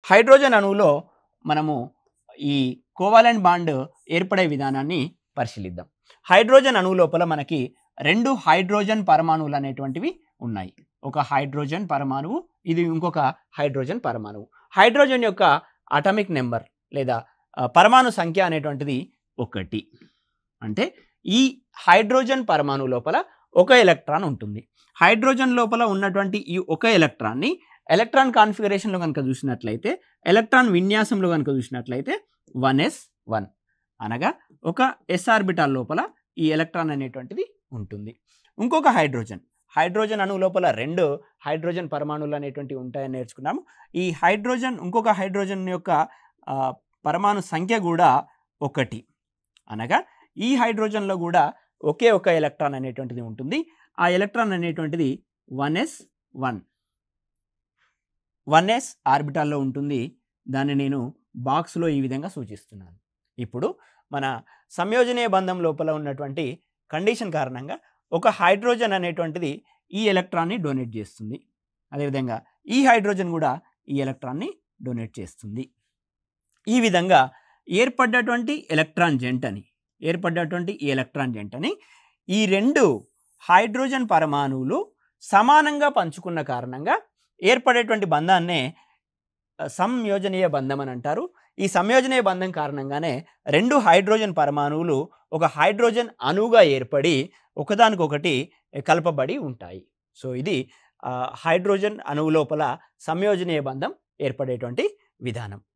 Hydrogen అణువులో మనము ఈ covalent bond ఏర్పడే విధానాన్ని పరిశీలిద్దాం. హైడ్రోజన్ అణువు లోపల మనకి 2 హైడ్రోజన్ పరమాణువులు అనేటువంటివి ఉన్నాయి. ఒక హైడ్రోజన్ పరమాణువు, ఇది ఇంకొక హైడ్రోజన్ పరమాణువు. హైడ్రోజన్ యొక్క అటామిక్ నెంబర్ లేదా పరమాణు సంఖ్య అనేటువంటిది 1. అంటే ఈ హైడ్రోజన్ పరమాణువు లోపల ఒక ఎలక్ట్రాన్ ఉంటుంది. హైడ్రోజన్ లోపల ఉన్నటువంటి ఈ ఒక ఎలక్ట్రాన్ని ఎలక్ట్రాన్ కాన్ఫిగరేషన్లో కనుక చూసినట్లయితే, ఎలక్ట్రాన్ విన్యాసంలో కనుక చూసినట్లయితే 1s1 అనగా ఒక s ఆర్బిటాల్ లోపల ఈ ఎలక్ట్రాన్ అనేటువంటిది ఉంటుంది. ఇంకొక హైడ్రోజన్ అణువు లోపల 2 హైడ్రోజన్ పరమాణువులు అనేటువంటివి ఉంటాయని నేర్చుకున్నాము. ఈ ఇంకొక హైడ్రోజన్ యొక్క పరమాణు సంఖ్య కూడా 1 అనగా ఈ హైడ్రోజన్లో కూడా ఒకే ఒక ఎలక్ట్రాన్ అనేటువంటిది ఉంటుంది. ఆ ఎలక్ట్రాన్ అనేటువంటిది 1s ఆర్బిటాల్లో ఉంటుంది. దాన్ని నేను బాక్స్లో ఈ విధంగా సూచిస్తున్నాను. ఇప్పుడు మన సంయోజనీయ బంధం లోపల ఉన్నటువంటి కండిషన్ కారణంగా ఒక హైడ్రోజన్ అనేటువంటిది ఈ ఎలక్ట్రాన్ని డొనేట్ చేస్తుంది. అదేవిధంగా ఈ హైడ్రోజన్ కూడా ఈ ఎలక్ట్రాన్ని డొనేట్ చేస్తుంది. ఈ విధంగా ఏర్పడ్డటువంటి ఎలక్ట్రాన్ జంటని ఈ 2 హైడ్రోజన్ పరమాణువులు సమానంగా పంచుకున్న కారణంగా ఏర్పడేటువంటి బంధాన్నే సంయోజనీయ బంధం అని అంటారు. ఈ సంయోజనీయ బంధం కారణంగానే 2 హైడ్రోజన్ పరమాణువులు ఒక హైడ్రోజన్ అణువుగా ఏర్పడి ఒకదానికొకటి కలపబడి ఉంటాయి. సో ఇది హైడ్రోజన్ అణువు లోపల సంయోజనీయ బంధం ఏర్పడేటువంటి విధానం.